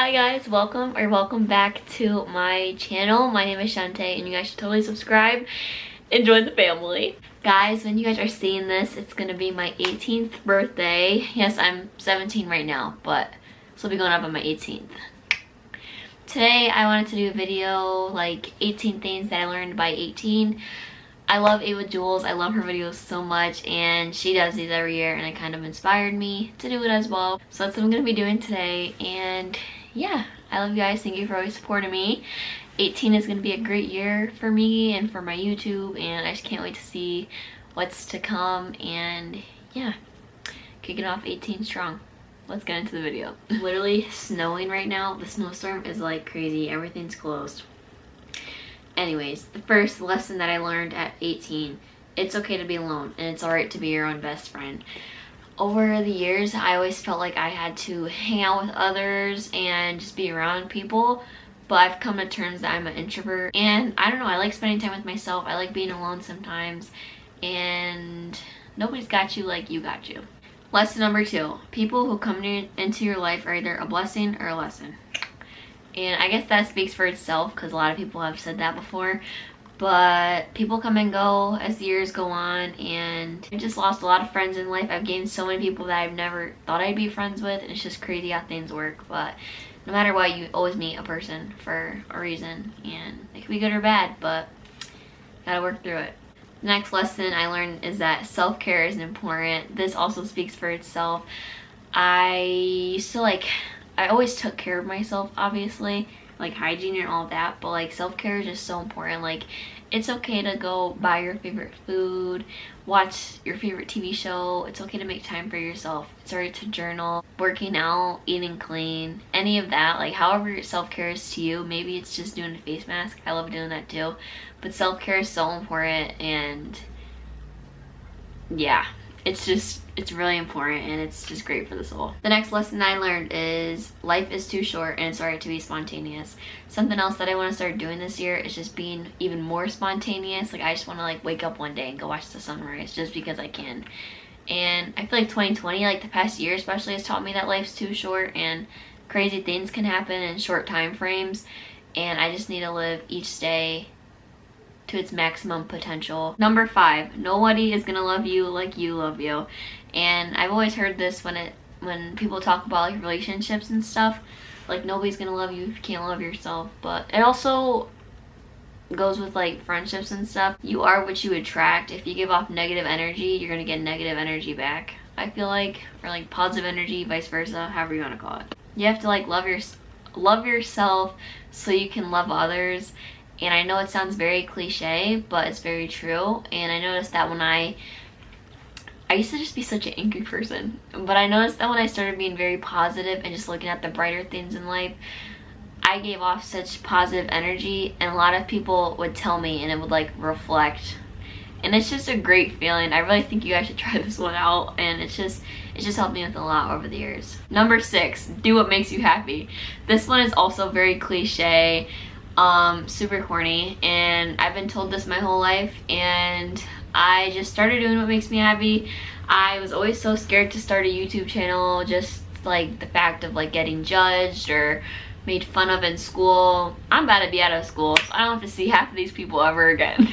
Hi guys, welcome back to my channel. My name is Shantae and you guys should totally subscribe and join the family. Guys, when you guys are seeing this, it's gonna be my 18th birthday. Yes, I'm 17 right now, but this will be going up on my 18th. Today I wanted to do a video like 18 things that I learned by 18. I love Ava Jules. I love her videos so much and she does these every year and it kind of inspired me to do it as well. So that's what I'm going to be doing today, and yeah, I love you guys. Thank you for always supporting me. 18 is going to be a great year for me and for my YouTube, and I just can't wait to see what's to come. And yeah, kicking off 18 strong. Let's get into the video. It's literally snowing right now. The snowstorm is like crazy. Everything's closed. Anyways, the first lesson that I learned at 18, it's okay to be alone and it's alright to be your own best friend. Over the years, I always felt like I had to hang out with others and just be around people, but I've come to terms that I'm an introvert, and I don't know, I like spending time with myself. I like being alone sometimes, and nobody's got you like you got you. Lesson number 2, people who come into your life are either a blessing or a lesson. And I guess that speaks for itself because a lot of people have said that before. But people come and go as the years go on, and I've just lost a lot of friends in life. I've gained so many people that I've never thought I'd be friends with, and it's just crazy how things work. But no matter what, you always meet a person for a reason, and it can be good or bad, but gotta work through it. The next lesson I learned is that self-care is important. This also speaks for itself. I always took care of myself, obviously, like hygiene and all that, but like self-care is just so important. Like, it's okay to go buy your favorite food, watch your favorite TV show. It's okay to make time for yourself. It's alright to journal, working out, eating clean, any of that. Like, however self-care is to you. Maybe it's just doing a face mask. I love doing that too, but self-care is so important, and yeah, it's really important, and it's just great for the soul. The next lesson I learned is life is too short and it's alright to be spontaneous. Something else that I want to start doing this year is just being even more spontaneous. Like, I just want to like wake up one day and go watch the sunrise just because I can. And I feel like 2020, like the past year especially, has taught me that life's too short and crazy things can happen in short time frames, and I just need to live each day to its maximum potential. Number 5, nobody is gonna love you like you love you. And I've always heard this when people talk about like relationships and stuff, like nobody's gonna love you if you can't love yourself. But it also goes with like friendships and stuff. You are what you attract. If you give off negative energy, you're gonna get negative energy back, I feel like, or like positive energy, vice versa, however you want to call it. You have to like love yourself so you can love others. And I know it sounds very cliche, but it's very true. And I noticed that when I used to just be such an angry person, but I noticed that when I started being very positive and just looking at the brighter things in life, I gave off such positive energy, and a lot of people would tell me and it would like reflect. And it's just a great feeling. I really think you guys should try this one out, and it's just helped me with a lot over the years. Number 6, do what makes you happy. This one is also very cliche. Super corny, and I've been told this my whole life, and I just started doing what makes me happy. I was always so scared to start a YouTube channel, just like the fact of like getting judged or made fun of in school. I'm about to be out of school, so I don't have to see half of these people ever again.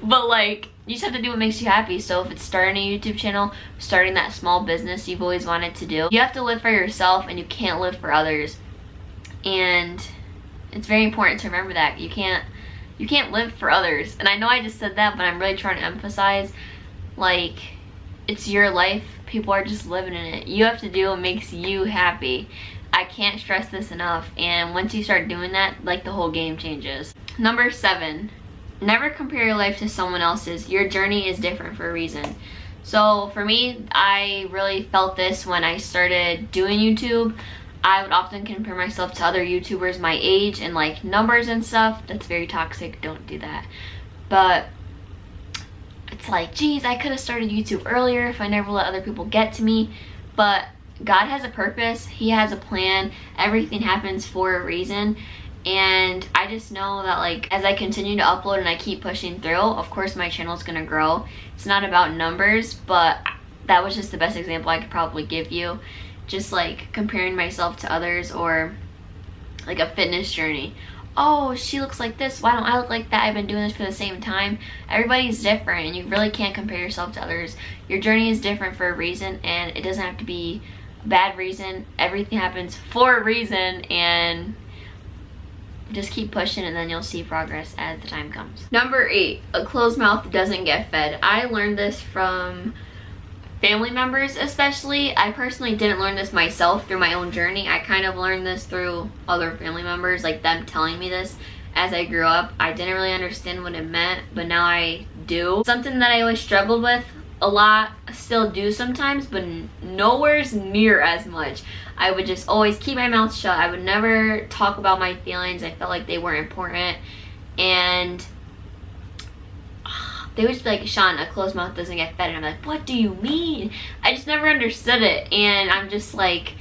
But like, you just have to do what makes you happy. So if it's starting a YouTube channel, starting that small business you've always wanted to do, you have to live for yourself and you can't live for others. And it's very important to remember that you can't live for others. And I know I just said that, but I'm really trying to emphasize, like, it's your life. People are just living in it. You have to do what makes you happy. I can't stress this enough. And once you start doing that, like, the whole game changes. Number 7, never compare your life to someone else's. Your journey is different for a reason. So for me, I really felt this when I started doing YouTube. I would often compare myself to other YouTubers my age and like numbers and stuff. That's very toxic. Don't do that. But it's like, geez, I could have started YouTube earlier if I never let other people get to me. But God has a purpose. He has a plan. Everything happens for a reason. And I just know that like as I continue to upload and I keep pushing through, of course my channel is going to grow. It's not about numbers, but that was just the best example I could probably give you. Just like comparing myself to others or like a fitness journey. Oh, she looks like this, why don't I look like that? I've been doing this for the same time. Everybody's different and you really can't compare yourself to others. Your journey is different for a reason, and it doesn't have to be a bad reason. Everything happens for a reason, and just keep pushing and then you'll see progress as the time comes. Number 8, a closed mouth doesn't get fed. I learned this from family members especially. I personally didn't learn this myself through my own journey. I kind of learned this through other family members, like them telling me this as I grew up. I didn't really understand what it meant, but now I do. Something that I always struggled with a lot, still do sometimes, but nowhere's near as much. I would just always keep my mouth shut. I would never talk about my feelings. I felt like they weren't important, and they would just be like, Sean, a closed mouth doesn't get fed. And I'm like, what do you mean? I just never understood it. And I'm just like,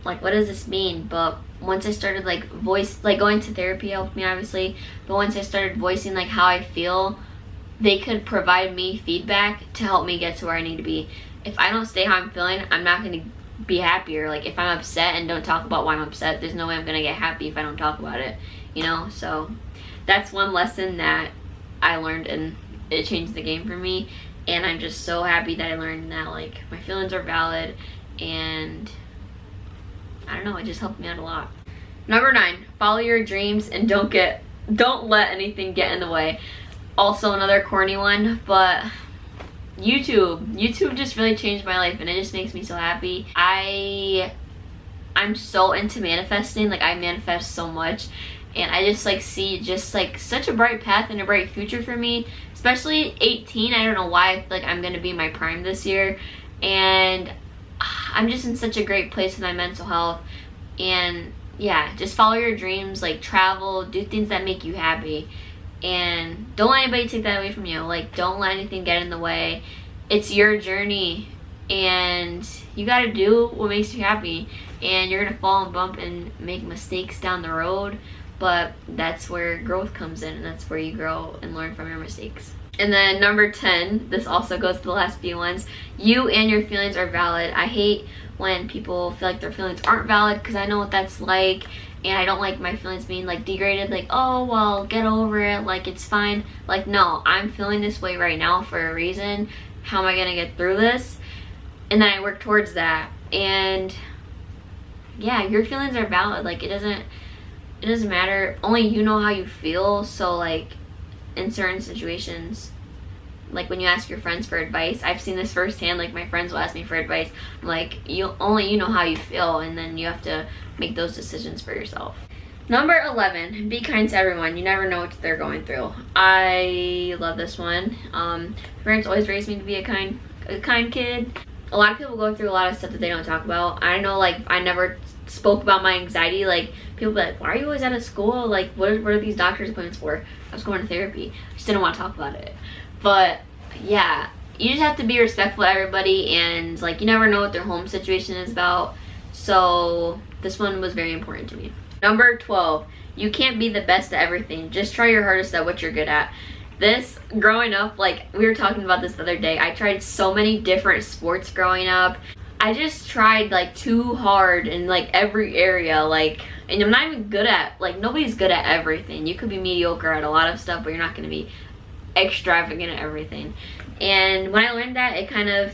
what does this mean? But once I started going to therapy helped me, obviously. But once I started voicing like how I feel, they could provide me feedback to help me get to where I need to be. If I don't stay how I'm feeling, I'm not going to be happier. Like if I'm upset and don't talk about why I'm upset, there's no way I'm going to get happy if I don't talk about it, you know? So that's one lesson that I learned, and it changed the game for me. And I'm just so happy that I learned that like my feelings are valid, and I don't know, it just helped me out a lot. Number 9, follow your dreams and don't let anything get in the way. Also another corny one, but YouTube just really changed my life, and it just makes me so happy. I'm so into manifesting. Like I manifest so much, and I just like see just like such a bright path and a bright future for me, especially 18. I don't know why I feel like I'm gonna be in my prime this year, and I'm just in such a great place with my mental health. And yeah, just follow your dreams, like travel, do things that make you happy, and don't let anybody take that away from you. Like don't let anything get in the way. It's your journey, and you gotta do what makes you happy. And you're gonna fall and bump and make mistakes down the road, but that's where growth comes in, and that's where you grow and learn from your mistakes. And then number 10, this also goes to the last few ones, you and your feelings are valid. I hate when people feel like their feelings aren't valid, because I know what that's like, and I don't like my feelings being like degraded, like, oh well, get over it, like it's fine. Like no, I'm feeling this way right now for a reason. How am I gonna get through this? And then I work towards that. And yeah, your feelings are valid. Like it doesn't matter, only you know how you feel. So like in certain situations, like when you ask your friends for advice, I've seen this firsthand. Like my friends will ask me for advice, I'm like, only you know how you feel, and then you have to make those decisions for yourself. Number 11, be kind to everyone. You never know what they're going through. I love this one. Parents always raised me to be a kind kid. A lot of people go through a lot of stuff that they don't talk about. I know, like, I never spoke about my anxiety. Like, people be like, why are you always out of school? Like, what are these doctor's appointments for? I was going to therapy. I just didn't want to talk about it. But yeah, you just have to be respectful to everybody, and like you never know what their home situation is about. So this one was very important to me. Number 12, you can't be the best at everything. Just try your hardest at what you're good at. This, growing up, like we were talking about this the other day, I tried so many different sports growing up. I just tried like too hard in like every area, like, and I'm not even good at, like, nobody's good at everything. You could be mediocre at a lot of stuff, but you're not going to be extravagant at everything. And when I learned that, it kind of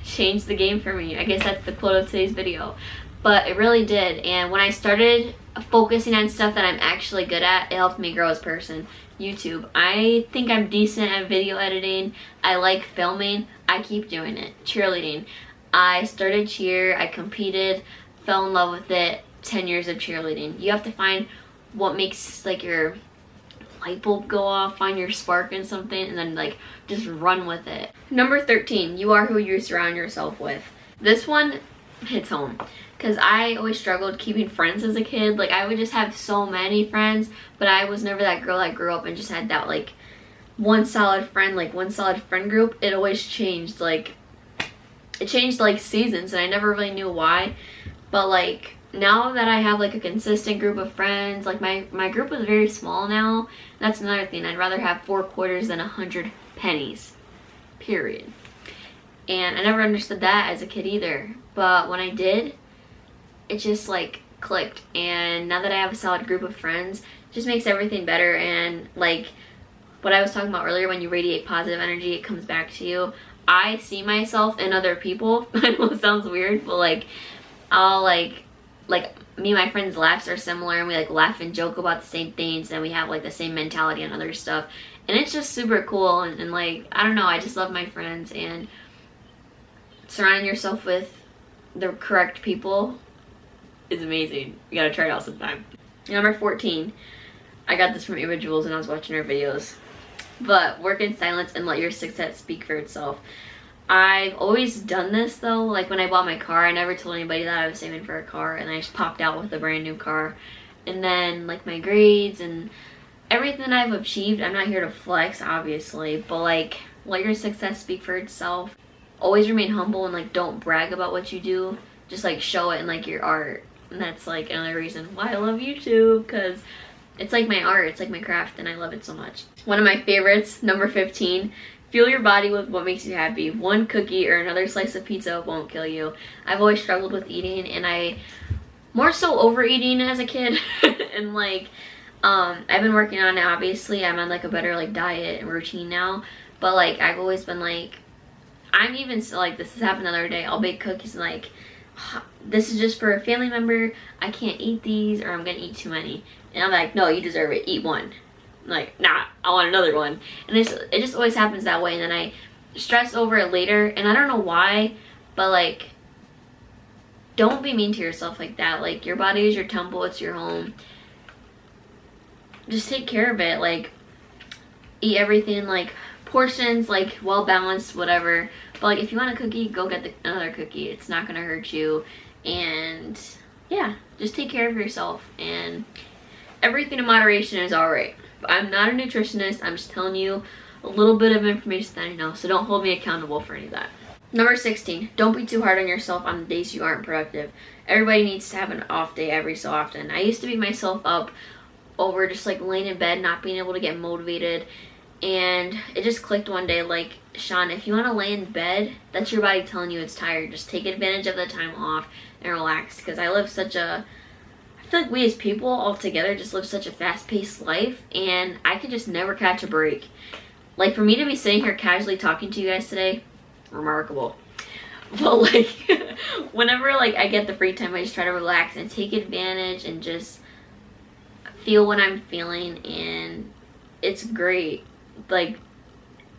changed the game for me. I guess that's the quote of today's video, but it really did. And when I started focusing on stuff that I'm actually good at, it helped me grow as a person. YouTube, I think I'm decent at video editing. I like filming. I keep doing it. Cheerleading, I started cheer, I competed, fell in love with it. 10 years of cheerleading. You have to find what makes like your light bulb go off, find your spark in something, and then like just run with it. Number 13, you are who you surround yourself with. This one hits home, because I always struggled keeping friends as a kid. Like I would just have so many friends, but I was never that girl that grew up and just had that like one solid friend, like one solid friend group. It always changed, like it changed like seasons, and I never really knew why. But like now that I have like a consistent group of friends, like my group is very small now. That's another thing. I'd rather have 4 quarters than 100 pennies, period. And I never understood that as a kid either, but when I did, it just like clicked, and now that I have a solid group of friends, it just makes everything better. And like what I was talking about earlier, when you radiate positive energy, it comes back to you. I see myself in other people. I know it sounds weird, but like I'll like me and my friends' laughs are similar, and we like laugh and joke about the same things, and we have like the same mentality on other stuff, and it's just super cool. And like, I don't know, I just love my friends, and surrounding yourself with the correct people is amazing. You gotta try it out sometime. Number 14, I got this from Individuals when I was watching her videos, but work in silence and let your success speak for itself. I've always done this though. Like when I bought my car, I never told anybody that I was saving for a car, and I just popped out with a brand new car. And then like my grades and everything I've achieved, I'm not here to flex obviously, but like let your success speak for itself. Always remain humble, and like don't brag about what you do, just like show it in like your art. And that's like another reason why I love YouTube, because it's like my art, it's like my craft, and I love it so much. One of my favorites, number 15, fuel your body with what makes you happy. One cookie or another slice of pizza won't kill you. I've always struggled with eating, and I more so overeating as a kid. And like I've been working on it. Obviously I'm on like a better like diet and routine now, but like I've always been like, I'm even still like, this has happened the other day, I'll bake cookies and like, this is just for a family member, I can't eat these or I'm gonna eat too many. And I'm like, no, you deserve it, eat one. I'm like, nah, I want another one. And it just always happens that way, and then I stress over it later, and I don't know why, but like, don't be mean to yourself like that. Like, your body is your temple, it's your home. Just take care of it. Like, eat everything, like portions, like well balanced, whatever. But like, if you want a cookie, go get another cookie. It's not gonna hurt you. And yeah, just take care of yourself, and everything in moderation is alright. I'm not a nutritionist, I'm just telling you a little bit of information that I know, so don't hold me accountable for any of that. Number 16, don't be too hard on yourself on the days you aren't productive. Everybody needs to have an off day every so often. I used to beat myself up over just like laying in bed, not being able to get motivated, and it just clicked one day, like, Sean, if you want to lay in bed, that's your body telling you it's tired. Just take advantage of the time off and relax, because I feel like we as people all together just live such a fast-paced life, and I could just never catch a break. Like, for me to be sitting here casually talking to you guys today, remarkable. But like, whenever like I get the free time, I just try to relax and take advantage and just feel what I'm feeling, and it's great. Like,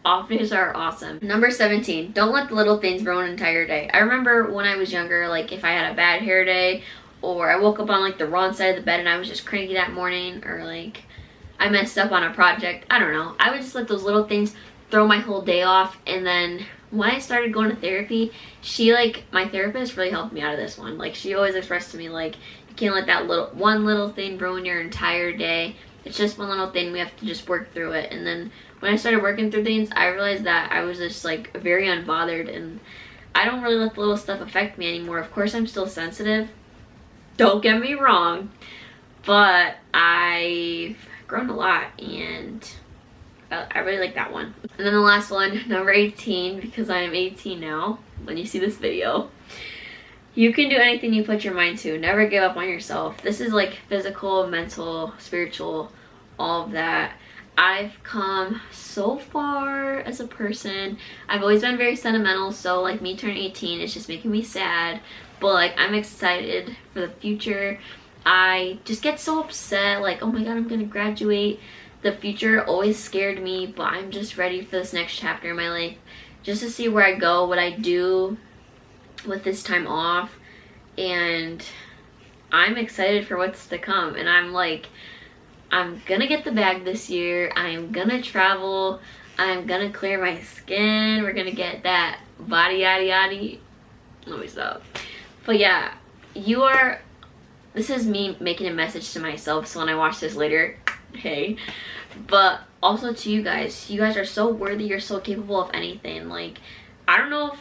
off days are awesome. Number 17, don't let the little things ruin an entire day. I remember when I was younger, like if I had a bad hair day, or I woke up on like the wrong side of the bed and I was just cranky that morning, or like I messed up on a project, I don't know, I would just let those little things throw my whole day off. And then when I started going to therapy, my therapist really helped me out of this one. Like, she always expressed to me, like, you can't let that one little thing ruin your entire day. It's just one little thing, we have to just work through it. And then when I started working through things, I realized that I was just like very unbothered, and I don't really let the little stuff affect me anymore. Of course I'm still sensitive, don't get me wrong, but I've grown a lot, and I really like that one. And then the last one, number 18, because I am 18 now when you see this video. You can do anything you put your mind to. Never give up on yourself. This is like physical, mental, spiritual, all of that. I've come so far as a person. I've always been very sentimental, so like me turning 18 is just making me sad. But like, I'm excited for the future. I just get so upset, like, oh my god, I'm gonna graduate. The future always scared me, but I'm just ready for this next chapter in my life, just to see where I go, what I do with this time off. And I'm excited for what's to come. And I'm like, I'm gonna get the bag this year, I'm gonna travel, I'm gonna clear my skin, we're gonna get that body yaddy yaddy. Let me stop. But yeah, this is me making a message to myself, so when I watch this later, hey. But also to you guys are so worthy, you're so capable of anything. Like, I know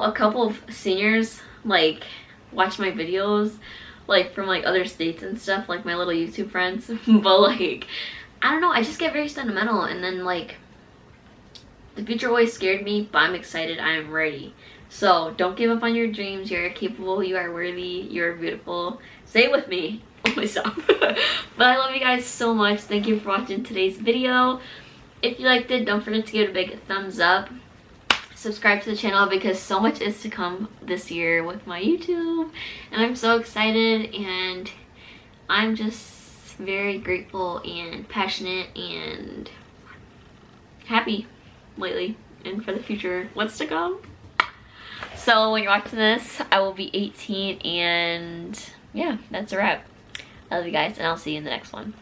a couple of seniors like watch my videos, like from like other states and stuff, like my little YouTube friends. But like, I don't know, I just get very sentimental, and then like the future always scared me, but I'm excited, I am ready. So don't give up on your dreams. You're capable, you are worthy, you are beautiful. Say it with me. Oh my stop. But I love you guys so much. Thank you for watching today's video. If you liked it, don't forget to give it a big thumbs up. Subscribe to the channel because so much is to come this year with my YouTube. And I'm so excited, and I'm just very grateful and passionate and happy lately and for the future, what's to come. So when you're watching this, I will be 18, and yeah, that's a wrap. I love you guys, and I'll see you in the next one.